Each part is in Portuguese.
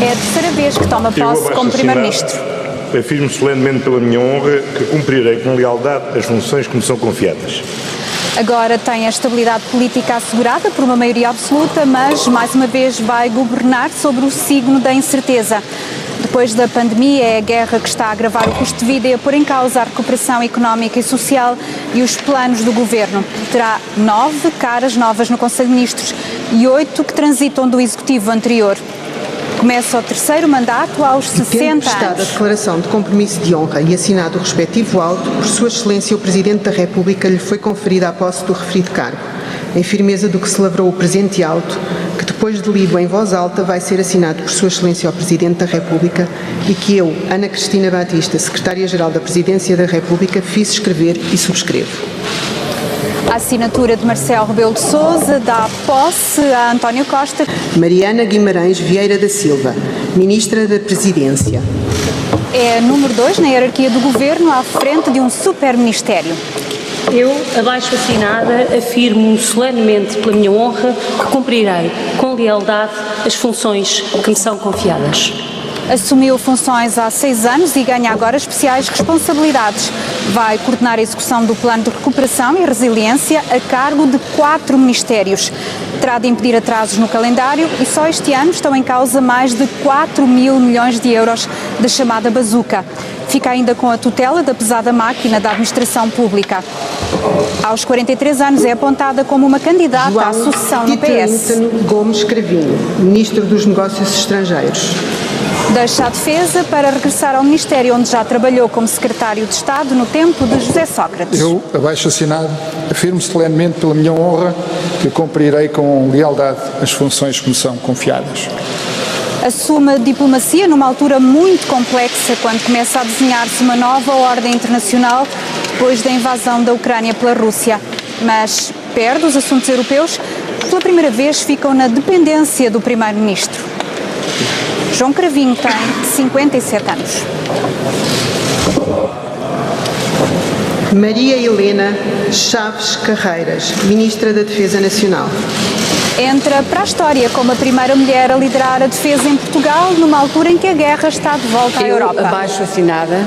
É a terceira vez que toma posse como Primeiro-Ministro. Afirmo solenemente pela minha honra que cumprirei com lealdade as funções que me são confiadas. Agora tem a estabilidade política assegurada por uma maioria absoluta, mas mais uma vez vai governar sobre o signo da incerteza. Depois da pandemia, é a guerra que está a agravar o custo de vida e a pôr em causa a recuperação económica e social e os planos do governo. Terá 9 caras novas no Conselho de Ministros e 8 que transitam do executivo anterior. Começa o terceiro mandato aos 60 anos. Prestado a declaração de compromisso de honra e assinado o respectivo auto, por Sua Excelência o Presidente da República lhe foi conferida a posse do referido cargo, em firmeza do que se lavrou o presente auto, que depois de lido em voz alta vai ser assinado por Sua Excelência o Presidente da República e que eu, Ana Cristina Batista, Secretária-Geral da Presidência da República, fiz escrever e subscrevo. A assinatura de Marcelo Rebelo de Sousa dá posse a António Costa. Mariana Guimarães Vieira da Silva, Ministra da Presidência. É número 2 na hierarquia do Governo, à frente de um super-ministério. Eu, abaixo assinada, afirmo solenemente pela minha honra que cumprirei com lealdade as funções que me são confiadas. Assumiu funções há 6 anos e ganha agora especiais responsabilidades. Vai coordenar a execução do Plano de Recuperação e Resiliência a cargo de 4 ministérios. Terá de impedir atrasos no calendário e só este ano estão em causa mais de 4 mil milhões de euros da chamada bazuca. Fica ainda com a tutela da pesada máquina da administração pública. Aos 43 anos é apontada como uma candidata à sucessão no PS. Gomes Cravinho, Ministro dos Negócios Estrangeiros. Deixa a defesa para regressar ao Ministério onde já trabalhou como Secretário de Estado no tempo de José Sócrates. Eu, abaixo assinado, afirmo solenemente pela minha honra que cumprirei com lealdade as funções que me são confiadas. Assume a diplomacia numa altura muito complexa quando começa a desenhar-se uma nova ordem internacional depois da invasão da Ucrânia pela Rússia. Mas perde os assuntos europeus que pela primeira vez ficam na dependência do Primeiro-Ministro. João Cravinho tem 57 anos. Maria Helena Chaves Carreiras, Ministra da Defesa Nacional. Entra para a história como a primeira mulher a liderar a defesa em Portugal numa altura em que a guerra está de volta à Europa. Abaixo assinada,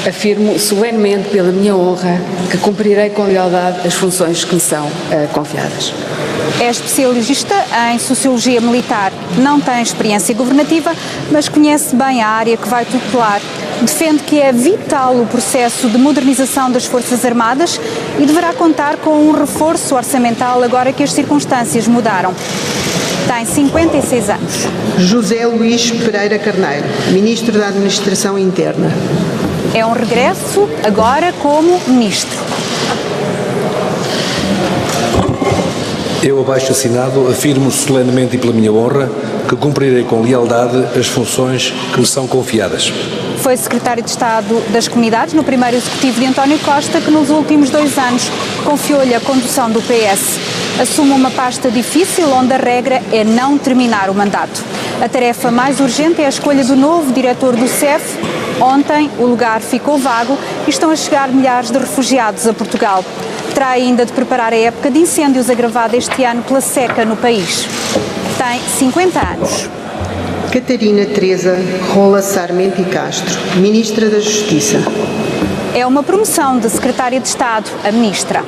afirmo solenemente pela minha honra que cumprirei com lealdade as funções que me são confiadas. É especialista em Sociologia Militar, não tem experiência governativa, mas conhece bem a área que vai tutelar. Defende que é vital o processo de modernização das Forças Armadas e deverá contar com um reforço orçamental agora que as circunstâncias mudaram. Tem 56 anos. José Luís Pereira Carneiro, Ministro da Administração Interna. É um regresso agora como Ministro. Eu, abaixo assinado, afirmo solenemente e pela minha honra que cumprirei com lealdade as funções que me são confiadas. Foi Secretário de Estado das Comunidades no primeiro executivo de António Costa, que nos últimos 2 anos confiou-lhe a condução do PS. Assume uma pasta difícil, onde a regra é não terminar o mandato. A tarefa mais urgente é a escolha do novo diretor do CEF. Ontem o lugar ficou vago e estão a chegar milhares de refugiados a Portugal. Terá ainda de preparar a época de incêndios agravada este ano pela seca no país. Tem 50 anos. Catarina Teresa Rola Sarmento e Castro, Ministra da Justiça. É uma promoção de Secretária de Estado a Ministra.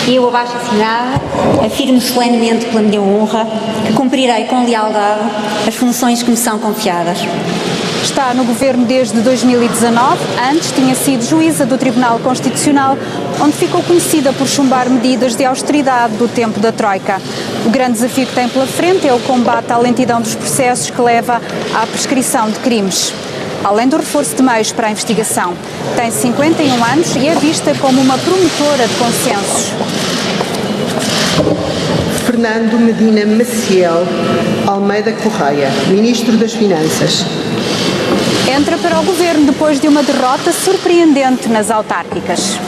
Eu, abaixo assinada, afirmo solenemente pela minha honra que cumprirei com lealdade as funções que me são confiadas. Está no Governo desde 2019, antes tinha sido juíza do Tribunal Constitucional, onde ficou conhecida por chumbar medidas de austeridade do tempo da Troika. O grande desafio que tem pela frente é o combate à lentidão dos processos que leva à prescrição de crimes. Além do reforço de meios para a investigação, tem 51 anos e é vista como uma promotora de consensos. Fernando Medina Maciel Almeida Correia, Ministro das Finanças. Entra para o Governo depois de uma derrota surpreendente nas autárquicas.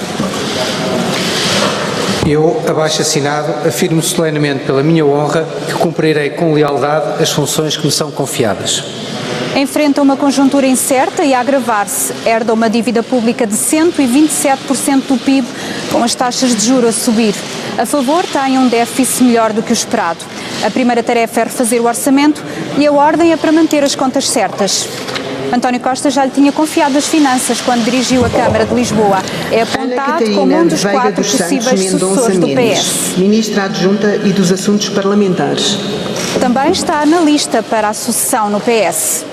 Eu, abaixo assinado, afirmo solenemente pela minha honra que cumprirei com lealdade as funções que me são confiadas. Enfrenta uma conjuntura incerta e a agravar-se. Herda uma dívida pública de 127% do PIB, com as taxas de juros a subir. A favor, tem um déficit melhor do que o esperado. A primeira tarefa é refazer o orçamento e a ordem é para manter as contas certas. António Costa já lhe tinha confiado as finanças quando dirigiu a Câmara de Lisboa. É apontado como um dos 4 possíveis sucessores do PS. Ministra Adjunta e dos Assuntos Parlamentares. Também está na lista para a sucessão no PS.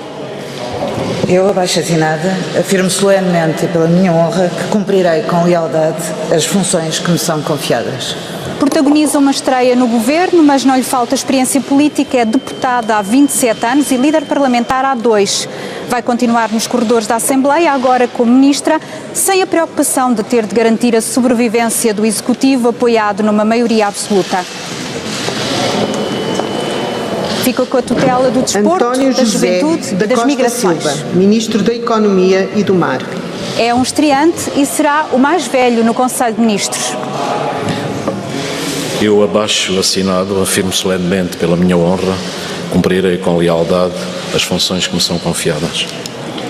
Eu, abaixo-assinada, afirmo solenemente e pela minha honra que cumprirei com lealdade as funções que me são confiadas. Protagoniza uma estreia no governo, mas não lhe falta experiência política. É deputada há 27 anos e líder parlamentar há 2. Vai continuar nos corredores da Assembleia, agora como ministra, sem a preocupação de ter de garantir a sobrevivência do Executivo, apoiado numa maioria absoluta. Fica com a tutela do desporto, António da José juventude da e das Costa migrações. Silva, Ministro da Economia e do Mar. É um estreante e será o mais velho no Conselho de Ministros. Eu, abaixo-assinado, afirmo solenemente pela minha honra, cumprirei com lealdade as funções que me são confiadas.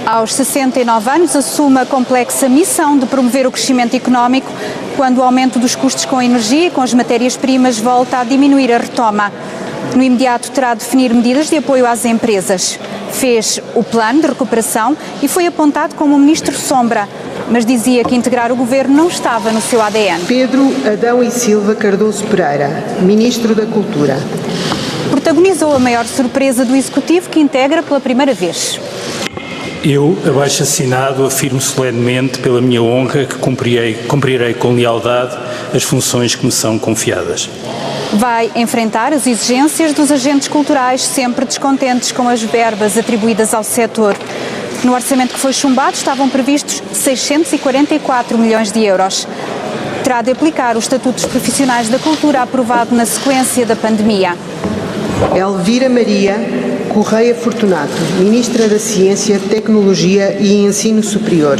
Aos 69 anos, assume a complexa missão de promover o crescimento económico quando o aumento dos custos com a energia e com as matérias-primas volta a diminuir a retoma. No imediato terá de definir medidas de apoio às empresas. Fez o plano de recuperação e foi apontado como um ministro sombra, mas dizia que integrar o governo não estava no seu ADN. Pedro Adão e Silva Cardoso Pereira, Ministro da Cultura. Protagonizou a maior surpresa do Executivo, que integra pela primeira vez. Eu, abaixo-assinado, afirmo solenemente pela minha honra que cumprirei com lealdade as funções que me são confiadas. Vai enfrentar as exigências dos agentes culturais, sempre descontentes com as verbas atribuídas ao setor. No orçamento que foi chumbado estavam previstos 644 milhões de euros. Terá de aplicar o Estatuto dos Profissionais da Cultura aprovado na sequência da pandemia. Elvira Maria Correia Fortunato, Ministra da Ciência, Tecnologia e Ensino Superior.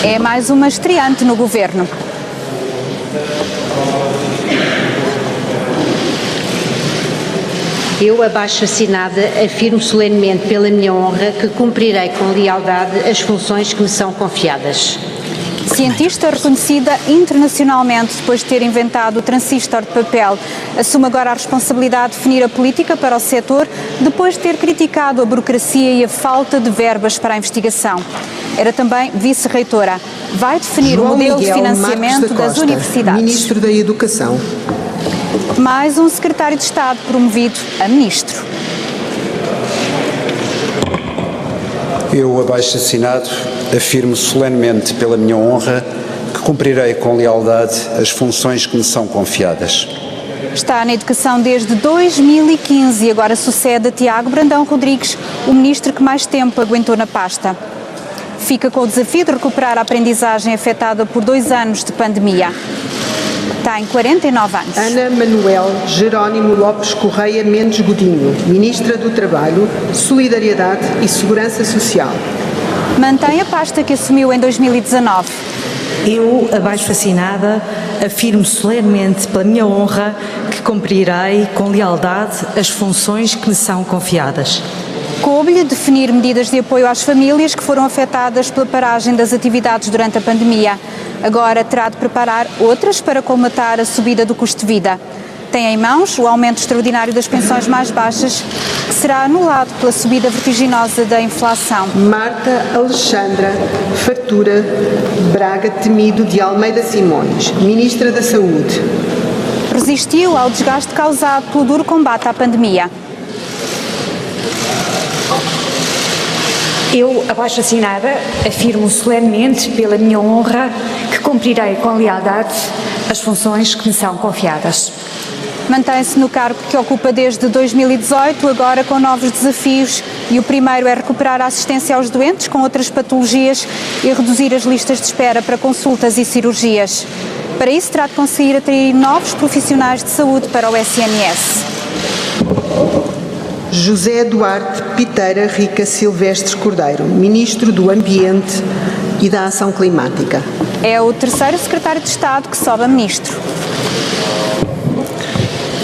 É mais uma estreante no governo. Eu, abaixo-assinada, afirmo solenemente pela minha honra que cumprirei com lealdade as funções que me são confiadas. Cientista reconhecida internacionalmente depois de ter inventado o transistor de papel, assume agora a responsabilidade de definir a política para o setor depois de ter criticado a burocracia e a falta de verbas para a investigação. Era também vice-reitora. Vai definir o modelo de financiamento das universidades. Ministro da Educação. Mais um secretário de Estado promovido a ministro. Eu, abaixo-assinado, afirmo solenemente pela minha honra que cumprirei com lealdade as funções que me são confiadas. Está na educação desde 2015 e agora sucede a Tiago Brandão Rodrigues, o ministro que mais tempo aguentou na pasta. Fica com o desafio de recuperar a aprendizagem afetada por 2 anos de pandemia. Tem 49 anos. Ana Manuel Jerónimo Lopes Correia Mendes Godinho, Ministra do Trabalho, Solidariedade e Segurança Social. Mantém a pasta que assumiu em 2019. Eu, abaixo-assinada, afirmo solenemente pela minha honra que cumprirei com lealdade as funções que me são confiadas. Coube-lhe definir medidas de apoio às famílias que foram afetadas pela paragem das atividades durante a pandemia. Agora terá de preparar outras para colmatar a subida do custo de vida. Tem em mãos o aumento extraordinário das pensões mais baixas, que será anulado pela subida vertiginosa da inflação. Marta Alexandra Fartura Braga Temido de Almeida Simões, Ministra da Saúde. Resistiu ao desgaste causado pelo duro combate à pandemia. Eu, abaixo-assinada, afirmo solenemente pela minha honra que cumprirei com lealdade as funções que me são confiadas. Mantém-se no cargo que ocupa desde 2018, agora com novos desafios, e o primeiro é recuperar a assistência aos doentes com outras patologias e reduzir as listas de espera para consultas e cirurgias. Para isso, terá de conseguir atrair novos profissionais de saúde para o SNS. José Duarte Piteira Rica Silvestre Cordeiro, Ministro do Ambiente e da Ação Climática. É o terceiro secretário de Estado que sobe a ministro.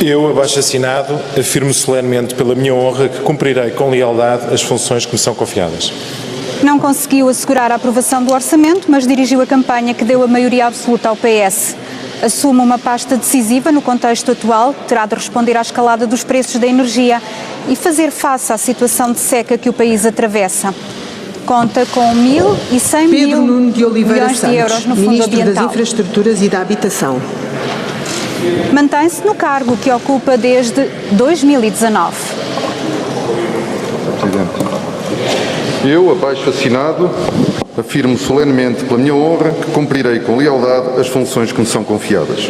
Eu, abaixo assinado, afirmo solenemente pela minha honra que cumprirei com lealdade as funções que me são confiadas. Não conseguiu assegurar a aprovação do orçamento, mas dirigiu a campanha que deu a maioria absoluta ao PS. Assume uma pasta decisiva no contexto atual, terá de responder à escalada dos preços da energia e fazer face à situação de seca que o país atravessa. Conta com 1.100 Pedro Nuno de Oliveira milhões de euros Santos, no Fundo Ministro das Ambiental. Infraestruturas e da Habitação. Mantém-se no cargo que ocupa desde 2019. Presidente. Eu, abaixo assinado, afirmo solenemente pela minha honra que cumprirei com lealdade as funções que me são confiadas.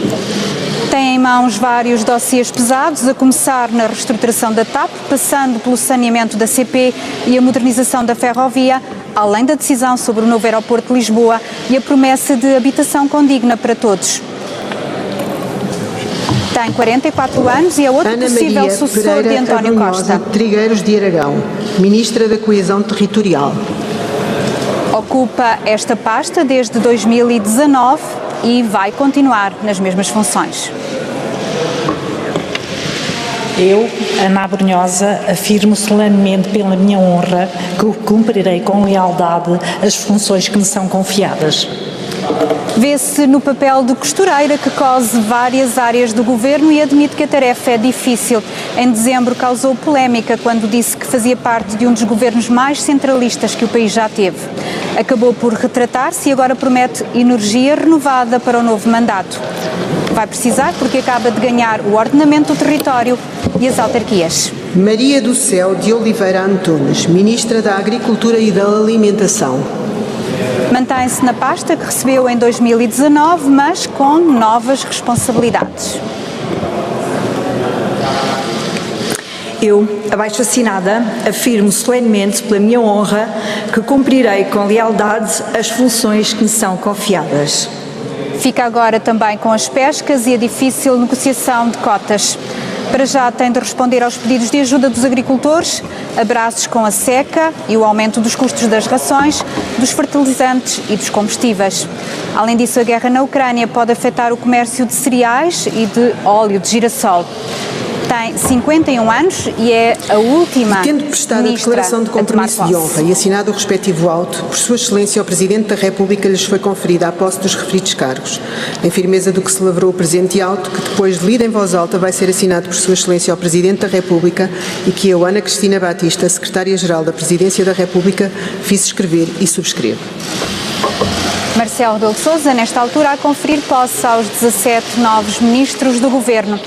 Tem em mãos vários dossiês pesados, a começar na reestruturação da TAP, passando pelo saneamento da CP e a modernização da ferrovia, além da decisão sobre o novo aeroporto de Lisboa e a promessa de habitação condigna para todos. Tem 44 anos e é outro Ana possível Maria sucessor de Pereira António Abrunhosa Costa. Trigueiros de Aragão, Ministra da Coesão Territorial. Ocupa esta pasta desde 2019 e vai continuar nas mesmas funções. Eu, Ana Abrunhosa, afirmo solenemente pela minha honra que cumprirei com lealdade as funções que me são confiadas. Vê-se no papel de costureira que cose várias áreas do governo e admite que a tarefa é difícil. Em dezembro causou polémica quando disse que fazia parte de um dos governos mais centralistas que o país já teve. Acabou por retratar-se e agora promete energia renovada para o novo mandato. Vai precisar porque acaba de ganhar o ordenamento do território e as autarquias. Maria do Céu de Oliveira Antunes, Ministra da Agricultura e da Alimentação. Mantém-se na pasta que recebeu em 2019, mas com novas responsabilidades. Eu, abaixo assinada, afirmo solenemente pela minha honra que cumprirei com lealdade as funções que me são confiadas. Fica agora também com as pescas e a difícil negociação de cotas. Para já tem de responder aos pedidos de ajuda dos agricultores, abraços com a seca e o aumento dos custos das rações, dos fertilizantes e dos combustíveis. Além disso, a guerra na Ucrânia pode afetar o comércio de cereais e de óleo de girassol. Tem 51 anos e é a última Tendo prestado a declaração de compromisso de honra e assinado o respectivo auto, por Sua Excelência ao Presidente da República lhes foi conferida a posse dos referidos cargos, em firmeza do que se lavrou o presente auto, que depois de lido em voz alta vai ser assinado por Sua Excelência ao Presidente da República e que eu, Ana Cristina Batista, Secretária-Geral da Presidência da República, fiz escrever e subscrevo. Marcelo Rebelo de Sousa, nesta altura, a conferir posse aos 17 novos ministros do Governo.